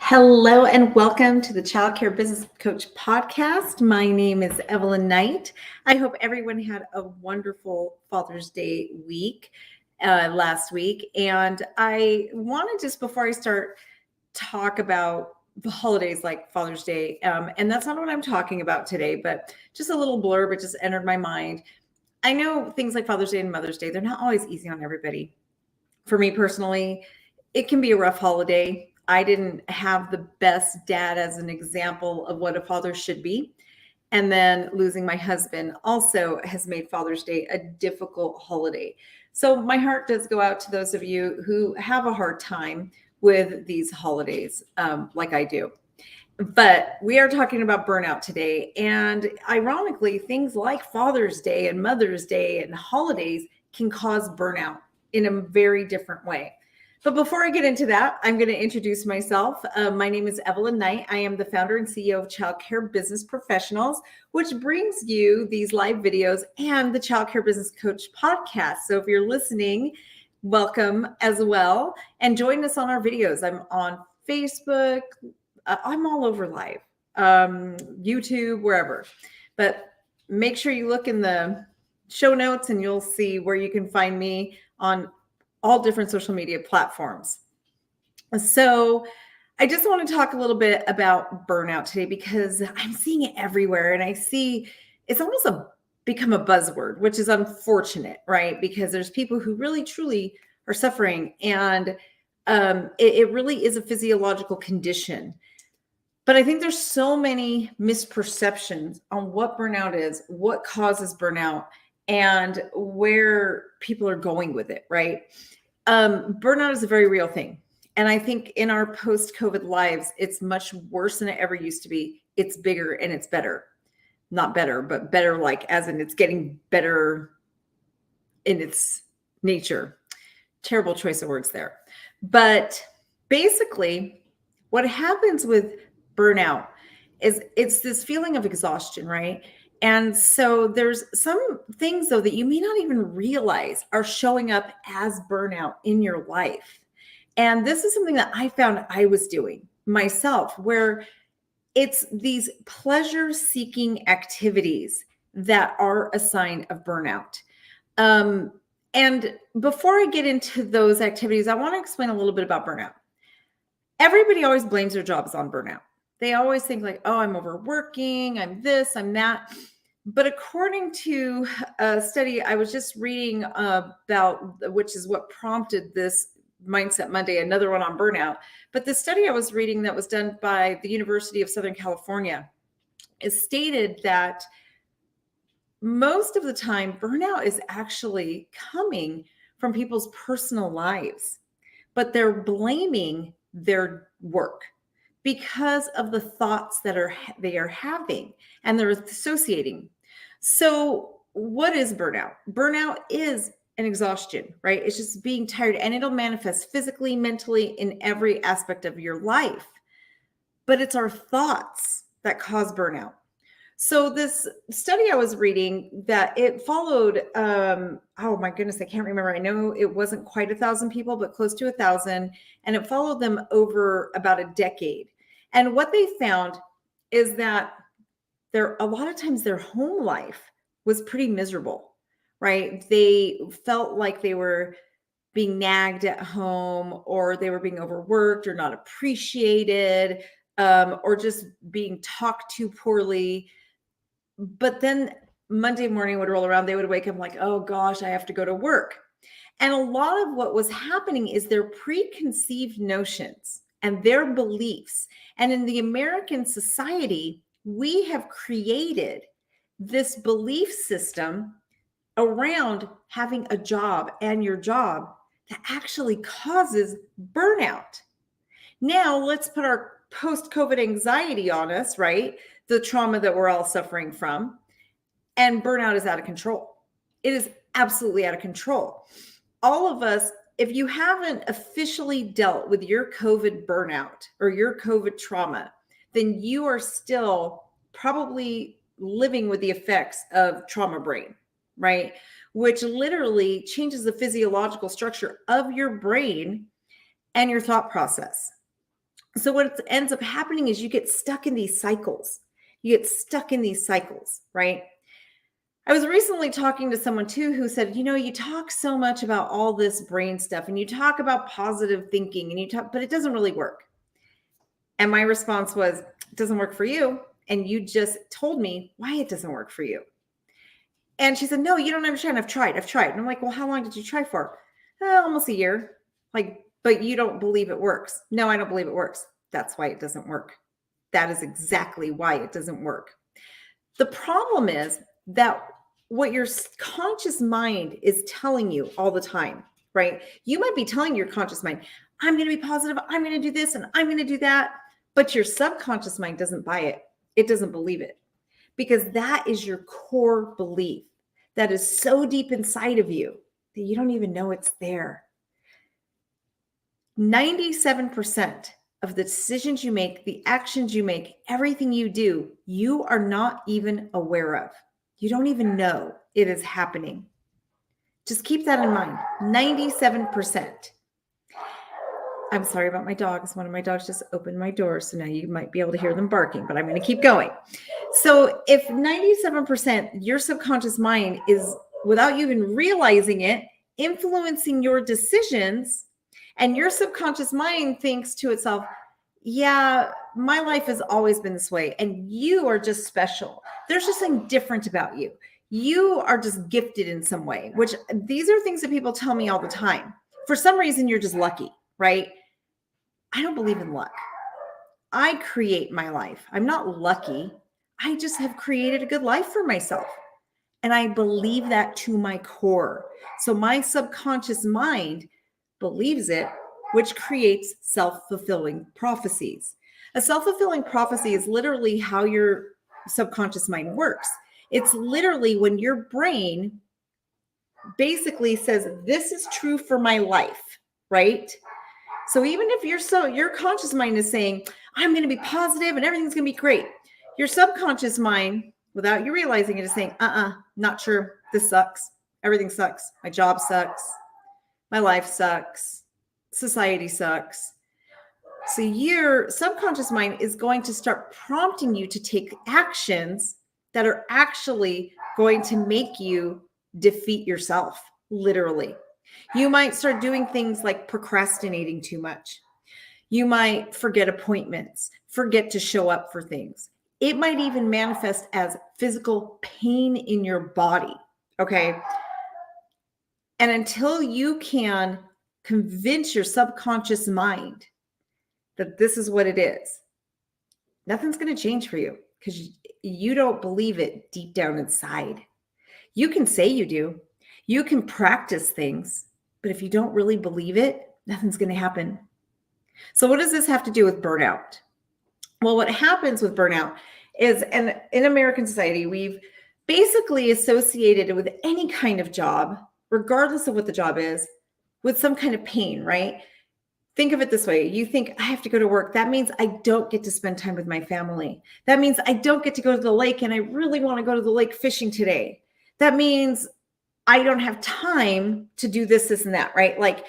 Hello and welcome to the Child Care Business Coach podcast. My name is Evelyn Knight. I hope everyone had a wonderful Father's Day week last week. And I want to just before I start talk about the holidays like Father's Day. And that's not what I'm talking about today, but just a little blurb. It just entered my mind. I know things like Father's Day and Mother's Day, they're not always easy on everybody. For me personally, it can be a rough holiday. I didn't have the best dad as an example of what a father should be. And then losing my husband also has made Father's Day a difficult holiday. So my heart does go out to those of you who have a hard time with these holidays, like I do. But we are talking about burnout today. And ironically, things like Father's Day and Mother's Day and holidays can cause burnout in a very different way. But before I get into that, I'm going to introduce myself. My name is Evelyn Knight. I am the founder and CEO of Child Care Business Professionals, which brings you these live videos and the Child Care Business Coach podcast. So if you're listening, welcome as well. And join us on our videos. I'm on Facebook. I'm all over live, YouTube, wherever. But make sure you look in the show notes and you'll see where you can find me on all different social media platforms. So I just want to talk a little bit about burnout today because I'm seeing it everywhere. And I see it's almost become a buzzword, which is unfortunate, right? Because there's people who really, truly are suffering. And it really is a physiological condition. But I think there's so many misperceptions on what burnout is, what causes burnout, and where people are going with it, right? Burnout is a very real thing. And I think in our post-COVID lives, it's much worse than it ever used to be. It's bigger and it's better. Not better, but better like as in it's getting better in its nature. Terrible choice of words there. But basically, what happens with burnout is it's this feeling of exhaustion, right? And so there's some things, though, that you may not even realize are showing up as burnout in your life. And this is something that I found I was doing myself, where it's these pleasure-seeking activities that are a sign of burnout. And before I get into those activities, I want to explain a little bit about burnout. Everybody always blames their jobs on burnout. They always think like, oh, I'm overworking, I'm this, I'm that. But according to a study I was just reading about, which is what prompted this Mindset Monday, another one on burnout. But the study I was reading that was done by the University of Southern California is stated that most of the time burnout is actually coming from people's personal lives, but they're blaming their work because of the thoughts that they are having and they're associating. So what is burnout? Burnout is an exhaustion, right? It's just being tired, and it'll manifest physically, mentally, in every aspect of your life. But it's our thoughts that cause burnout. So this study I was reading that it followed, oh my goodness, I can't remember. I know it wasn't quite 1,000 people, but close to 1,000. And it followed them over about a decade. And what they found is that a lot of times their home life was pretty miserable, right? They felt like they were being nagged at home, or they were being overworked or not appreciated, or just being talked to poorly. But then Monday morning would roll around, they would wake up like, oh gosh, I have to go to work. And a lot of what was happening is their preconceived notions and their beliefs. And in the American society, we have created this belief system around having a job and your job that actually causes burnout. Now let's put our post-COVID anxiety on us, right? The trauma that we're all suffering from, and burnout is out of control. It is absolutely out of control. All of us, if you haven't officially dealt with your COVID burnout or your COVID trauma, then you are still probably living with the effects of trauma brain, right? Which literally changes the physiological structure of your brain and your thought process. So what ends up happening is you get stuck in these cycles. Right? I was recently talking to someone too who said, you talk so much about all this brain stuff and you talk about positive thinking but it doesn't really work. And my response was, it doesn't work for you. And you just told me why it doesn't work for you. And she said, no, you don't understand. I've tried. And I'm like, well, how long did you try for? Almost a year. But you don't believe it works. No, I don't believe it works. That's why it doesn't work. That is exactly why it doesn't work. The problem is that what your conscious mind is telling you all the time, right? You might be telling your conscious mind, I'm going to be positive. I'm going to do this and I'm going to do that. But your subconscious mind doesn't buy it. It doesn't believe it, because that is your core belief that is so deep inside of you that you don't even know it's there. 97% of the decisions you make, the actions you make, everything you do, you are not even aware of. You don't even know it is happening. Just keep that in mind. 97%. I'm sorry about my dogs. One of my dogs just opened my door, so now you might be able to hear them barking, but I'm going to keep going. So if 97%, your subconscious mind is, without you even realizing it, influencing your decisions, and your subconscious mind thinks to itself, yeah, my life has always been this way, and you are just special. There's just something different about you. You are just gifted in some way, which these are things that people tell me all the time. For some reason, you're just lucky, right? I don't believe in luck. I create my life. I'm not lucky. I just have created a good life for myself. And I believe that to my core. So my subconscious mind believes it, which creates self-fulfilling prophecies. A self-fulfilling prophecy is literally how your subconscious mind works. It's literally when your brain basically says, this is true for my life, right? So even if your conscious mind is saying, I'm going to be positive and everything's going to be great, your subconscious mind, without you realizing it, is saying, not sure. This sucks. Everything sucks. My job sucks. My life sucks. Society sucks. So your subconscious mind is going to start prompting you to take actions that are actually going to make you defeat yourself, literally. You might start doing things like procrastinating too much. You might forget appointments, forget to show up for things. It might even manifest as physical pain in your body, okay? And until you can convince your subconscious mind that this is what it is, nothing's going to change for you, because you don't believe it deep down inside. You can say you do. You can practice things, but if you don't really believe it, nothing's going to happen. So what does this have to do with burnout? Well, what happens with burnout is, and in American society, we've basically associated with any kind of job, regardless of what the job is, with some kind of pain, right? Think of it this way. You think, I have to go to work. That means I don't get to spend time with my family. That means I don't get to go to the lake, and I really want to go to the lake fishing today. That means I don't have time to do this, this, and that, right? Like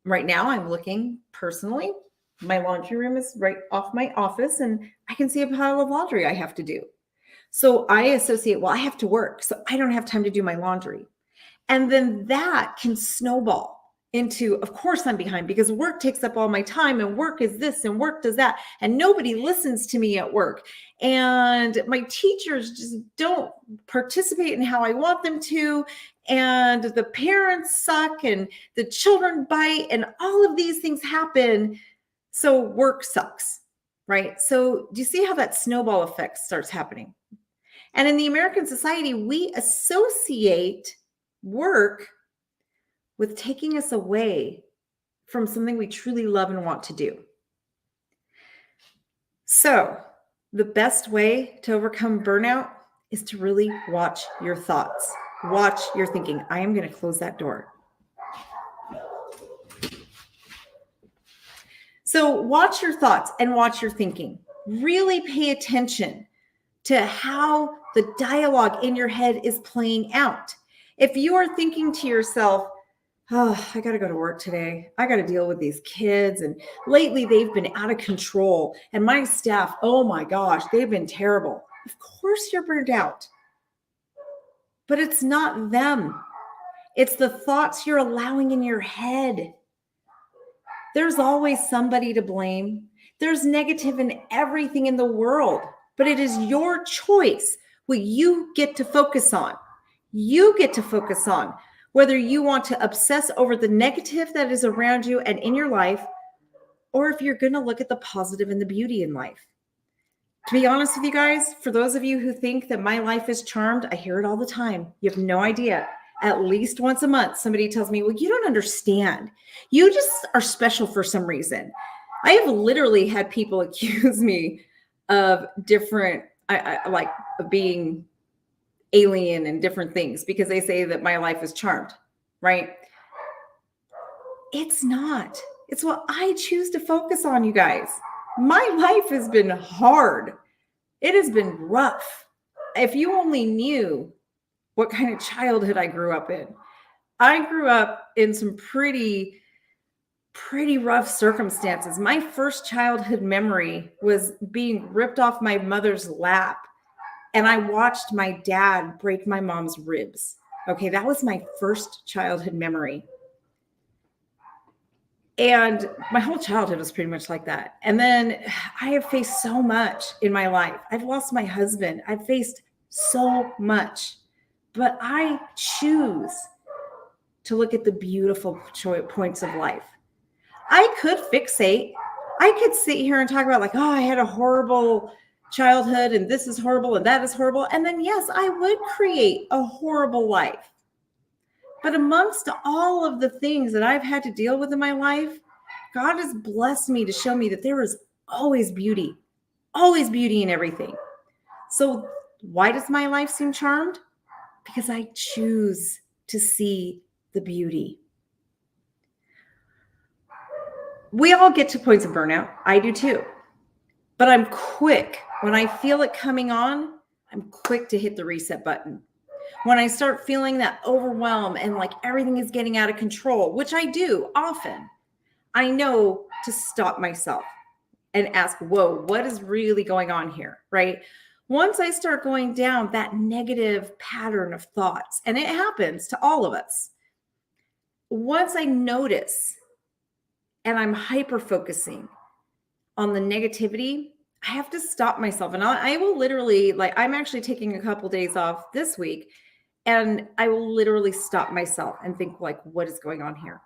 right now I'm looking personally, my laundry room is right off my office and I can see a pile of laundry I have to do. So I associate, well, I have to work, so I don't have time to do my laundry. And then that can snowball into, of course I'm behind because work takes up all my time, and work is this and work does that. And nobody listens to me at work. And my teachers just don't participate in how I want them to. And the parents suck and the children bite and all of these things happen. So work sucks, right? So do you see how that snowball effect starts happening? And in the American society, we associate work with taking us away from something we truly love and want to do. So the best way to overcome burnout is to really watch your thoughts, watch your thinking. I am going to close that door. So watch your thoughts and watch your thinking. Really pay attention to how the dialogue in your head is playing out. If you are thinking to yourself, oh, I got to go to work today. I got to deal with these kids. And lately they've been out of control. And my staff, oh my gosh, they've been terrible. Of course you're burned out. But it's not them. It's the thoughts you're allowing in your head. There's always somebody to blame. There's negative in everything in the world, but it is your choice what you get to focus on. You get to focus on whether you want to obsess over the negative that is around you and in your life, or if you're going to look at the positive and the beauty in life. To be honest with you guys, for those of you who think that my life is charmed, I hear it all the time. You have no idea. At least once a month, somebody tells me, well, you don't understand. You just are special for some reason. I have literally had people accuse me of different, like being alien and different things because they say that my life is charmed, right? It's not. It's what I choose to focus on, you guys. My life has been hard. It has been rough. If you only knew what kind of childhood I grew up in. I grew up in some pretty rough circumstances. My first childhood memory was being ripped off my mother's lap, and I watched my dad break my mom's ribs. Okay, that was my first childhood memory. And my whole childhood was pretty much like that. And then I have faced so much in my life. I've lost my husband. I've faced so much. But I choose to look at the beautiful points of life. I could fixate. I could sit here and talk about like, oh, I had a horrible childhood and this is horrible and that is horrible. And then, yes, I would create a horrible life. But amongst all of the things that I've had to deal with in my life, God has blessed me to show me that there is always beauty in everything. So why does my life seem charmed? Because I choose to see the beauty. We all get to points of burnout. I do too. But I'm quick. When I feel it coming on, I'm quick to hit the reset button. When I start feeling that overwhelm and like everything is getting out of control, which I do often, I know to stop myself and ask, whoa, what is really going on here, right? Once I start going down that negative pattern of thoughts, and it happens to all of us, once I notice and I'm hyper-focusing on the negativity, I have to stop myself. And I will literally, like, I'm actually taking a couple days off this week, and I will literally stop myself and think, like, what is going on here?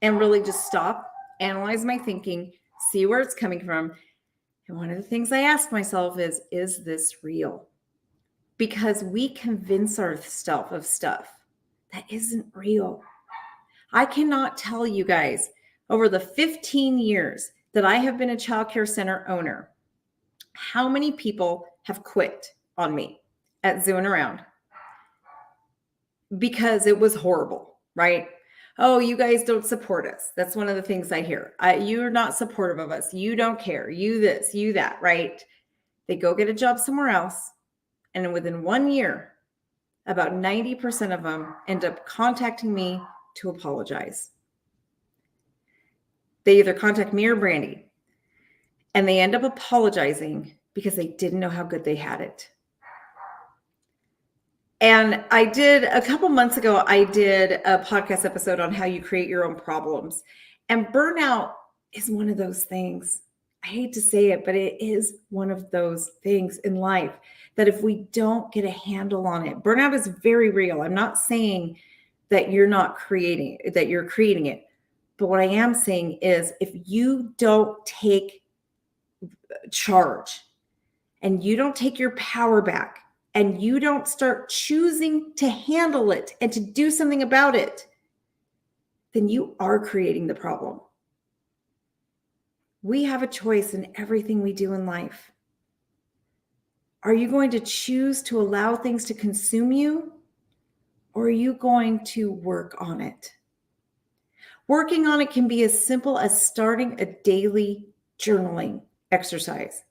And really just stop, analyze my thinking, see where it's coming from. And one of the things I ask myself is this real? Because we convince ourselves of stuff that isn't real. I cannot tell you guys, over the 15 years that I have been a child care center owner, how many people have quit on me at Zoo and Around because it was horrible, right? Oh, you guys don't support us. That's one of the things I hear. You're not supportive of us. You don't care. You this, you that, right? They go get a job somewhere else. And within 1 year, about 90% of them end up contacting me to apologize. They either contact me or Brandy, and they end up apologizing because they didn't know how good they had it. And I did a couple months ago, I did a podcast episode on how you create your own problems. And burnout is one of those things. I hate to say it, but it is one of those things in life that if we don't get a handle on it, burnout is very real. I'm not saying that you're creating it. But what I am saying is if you don't take charge and you don't take your power back, and you don't start choosing to handle it and to do something about it, then you are creating the problem. We have a choice in everything we do in life. Are you going to choose to allow things to consume you, or are you going to work on it? Working on it can be as simple as starting a daily journaling exercise.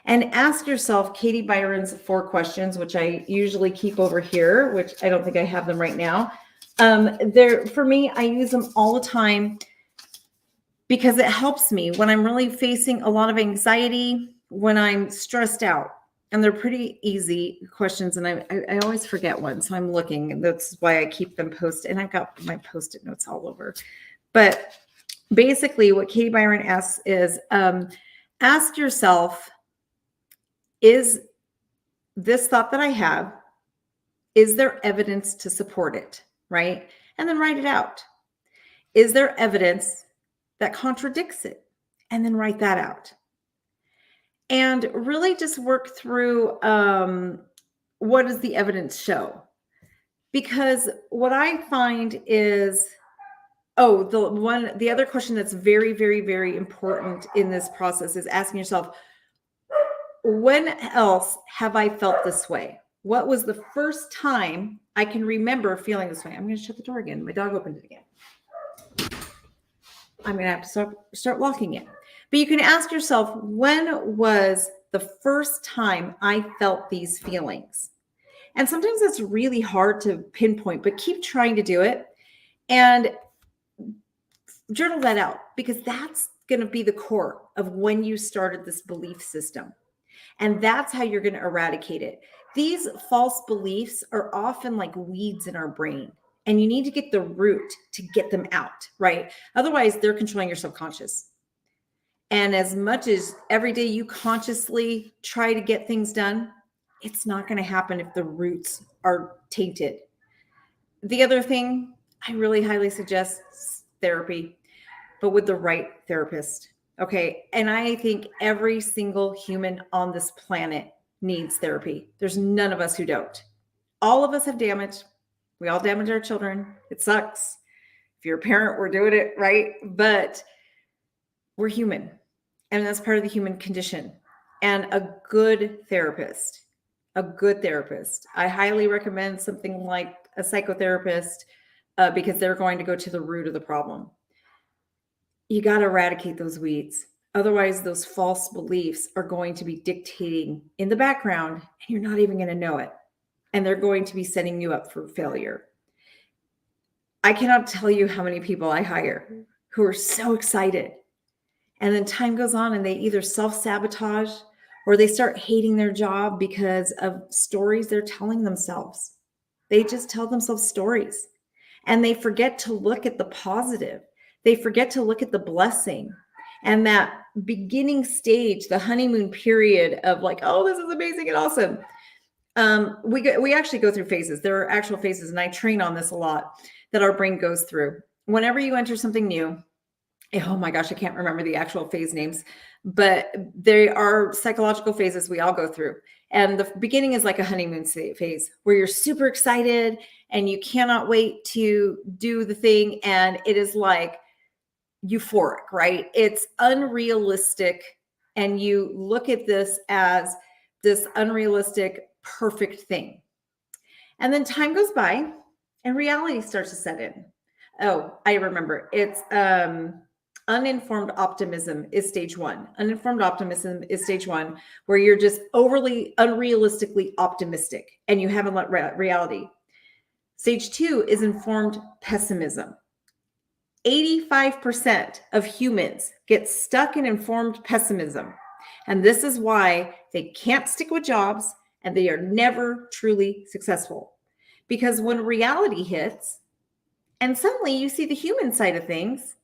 And ask yourself Katie Byron's 4 questions, which I usually keep over here, which I don't think I have them right now. For me, I use them all the time because it helps me when I'm really facing a lot of anxiety, when I'm stressed out. And they're pretty easy questions. And I always forget one. So I'm looking, and that's why I keep them posted. And I've got my Post-it notes all over. But basically what Katie Byron asks is, ask yourself, is this thought that I have, is there evidence to support it, right? And then write it out. Is there evidence that contradicts it? And then write that out. And really just work through what does the evidence show? Because what I find is, the other question that's very, very, very important in this process is asking yourself, when else have I felt this way? What was the first time I can remember feeling this way? I'm going to shut the door again. My dog opened it again. I'm going to have to start locking it. But you can ask yourself, when was the first time I felt these feelings? And sometimes it's really hard to pinpoint, but keep trying to do it and journal that out, because that's going to be the core of when you started this belief system. And that's how you're going to eradicate it. These false beliefs are often like weeds in our brain, and you need to get the root to get them out, right? Otherwise, they're controlling your subconscious. And as much as every day you consciously try to get things done, it's not going to happen if the roots are tainted. The other thing I really highly suggest is therapy, but with the right therapist. Okay. And I think every single human on this planet needs therapy. There's none of us who don't. All of us have damage. We all damage our children. It sucks. If you're a parent, we're doing it, right? But we're human. And that's part of the human condition. And a good therapist, I highly recommend something like a psychotherapist because they're going to go to the root of the problem. You got to eradicate those weeds. Otherwise, those false beliefs are going to be dictating in the background, and you're not even going to know it. And they're going to be setting you up for failure. I cannot tell you how many people I hire who are so excited. And then time goes on and they either self-sabotage or they start hating their job because of stories they're telling themselves. They just tell themselves stories, and they forget to look at the positive. They forget to look at the blessing and that beginning stage, the honeymoon period of like, oh, this is amazing and awesome. We actually go through phases. There are actual phases, and I train on this a lot, that our brain goes through. Whenever you enter something new, oh my gosh, I can't remember the actual phase names, but they are psychological phases we all go through. And the beginning is like a honeymoon phase where you're super excited and you cannot wait to do the thing. And it is like euphoric, right? It's unrealistic. And you look at this as this unrealistic, perfect thing. And then time goes by and reality starts to set in. Oh, I remember. It's uninformed optimism is stage one. Uninformed optimism is stage one, where you're just overly unrealistically optimistic and you haven't let reality. Stage two is informed pessimism. 85% of humans get stuck in informed pessimism. And this is why they can't stick with jobs and they are never truly successful. Because when reality hits and suddenly you see the human side of things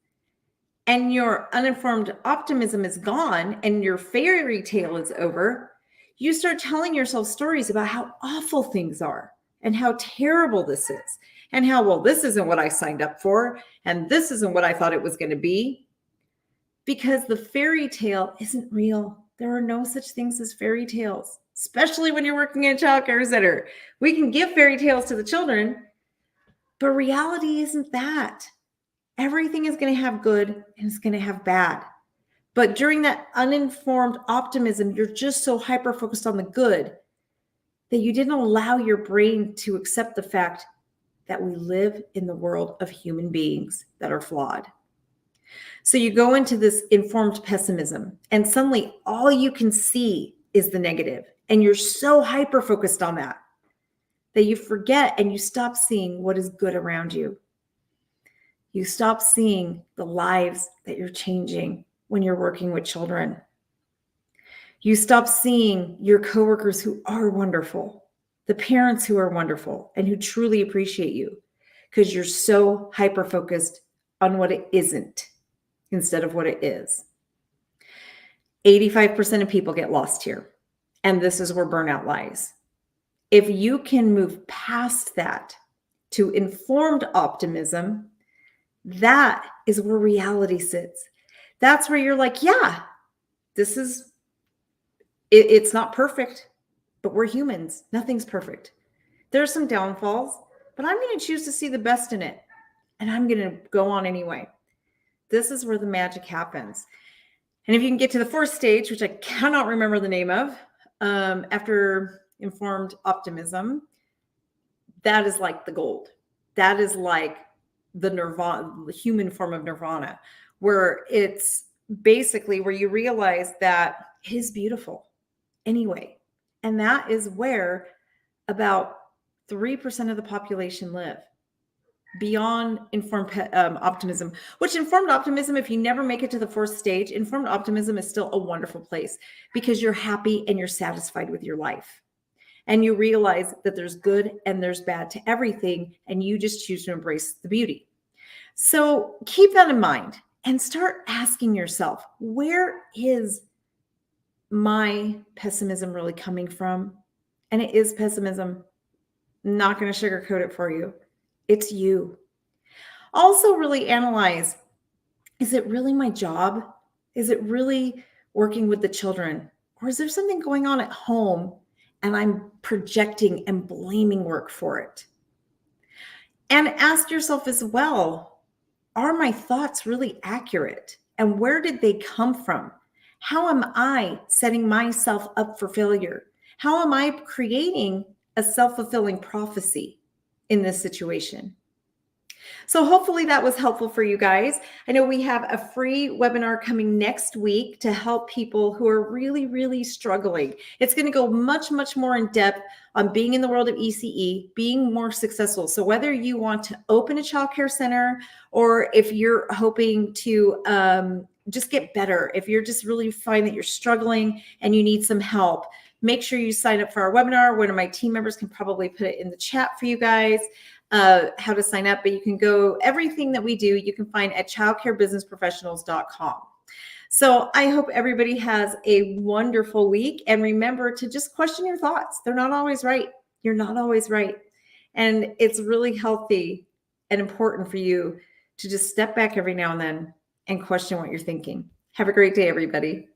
and your uninformed optimism is gone and your fairy tale is over, you start telling yourself stories about how awful things are and how terrible this is and how, well, this isn't what I signed up for and this isn't what I thought it was going to be. Because the fairy tale isn't real. There are no such things as fairy tales, especially when you're working in a child care center. We can give fairy tales to the children, but reality isn't that. Everything is going to have good and it's going to have bad. But during that uninformed optimism, you're just so hyper-focused on the good that you didn't allow your brain to accept the fact that we live in the world of human beings that are flawed. So you go into this informed pessimism and suddenly all you can see is the negative. And you're so hyper-focused on that. that you forget and you stop seeing what is good around you. You stop seeing the lives that you're changing when you're working with children. You stop seeing your coworkers who are wonderful, the parents who are wonderful and who truly appreciate you, because you're so hyper-focused on what it isn't instead of what it is. 85% of people get lost here. And this is where burnout lies. If you can move past that to informed optimism, that is where reality sits. That's where you're like, yeah, it's not perfect, but we're humans. Nothing's perfect. There's some downfalls, but I'm going to choose to see the best in it. And I'm going to go on anyway. This is where the magic happens. And if you can get to the fourth stage, which I cannot remember the name of, after informed optimism, that is like the gold. That is like the nirvana, the human form of nirvana, where it's basically where you realize that it is beautiful anyway. And that is where about 3% of the population live. Beyond informed optimism, which informed optimism, if you never make it to the fourth stage, informed optimism is still a wonderful place because you're happy and you're satisfied with your life. And you realize that there's good and there's bad to everything, and you just choose to embrace the beauty. So keep that in mind and start asking yourself, where is my pessimism really coming from? And it is pessimism. I'm not going to sugarcoat it for you. It's you. Also really analyze, is it really my job? Is it really working with the children? Or is there something going on at home and I'm projecting and blaming work for it? And ask yourself as well, are my thoughts really accurate? And where did they come from? How am I setting myself up for failure? How am I creating a self-fulfilling prophecy in this situation? So hopefully that was helpful for you guys. I know we have a free webinar coming next week to help people who are really, really struggling. It's going to go much, much more in depth on being in the world of ECE, being more successful. So whether you want to open a childcare center or if you're hoping to just get better, if you're just really find that you're struggling and you need some help, make sure you sign up for our webinar. One of my team members can probably put it in the chat for you guys. How to sign up, but you can go, everything that we do, you can find at childcarebusinessprofessionals.com. So I hope everybody has a wonderful week. And remember to just question your thoughts. They're not always right. You're not always right. And it's really healthy and important for you to just step back every now and then and question what you're thinking. Have a great day, everybody.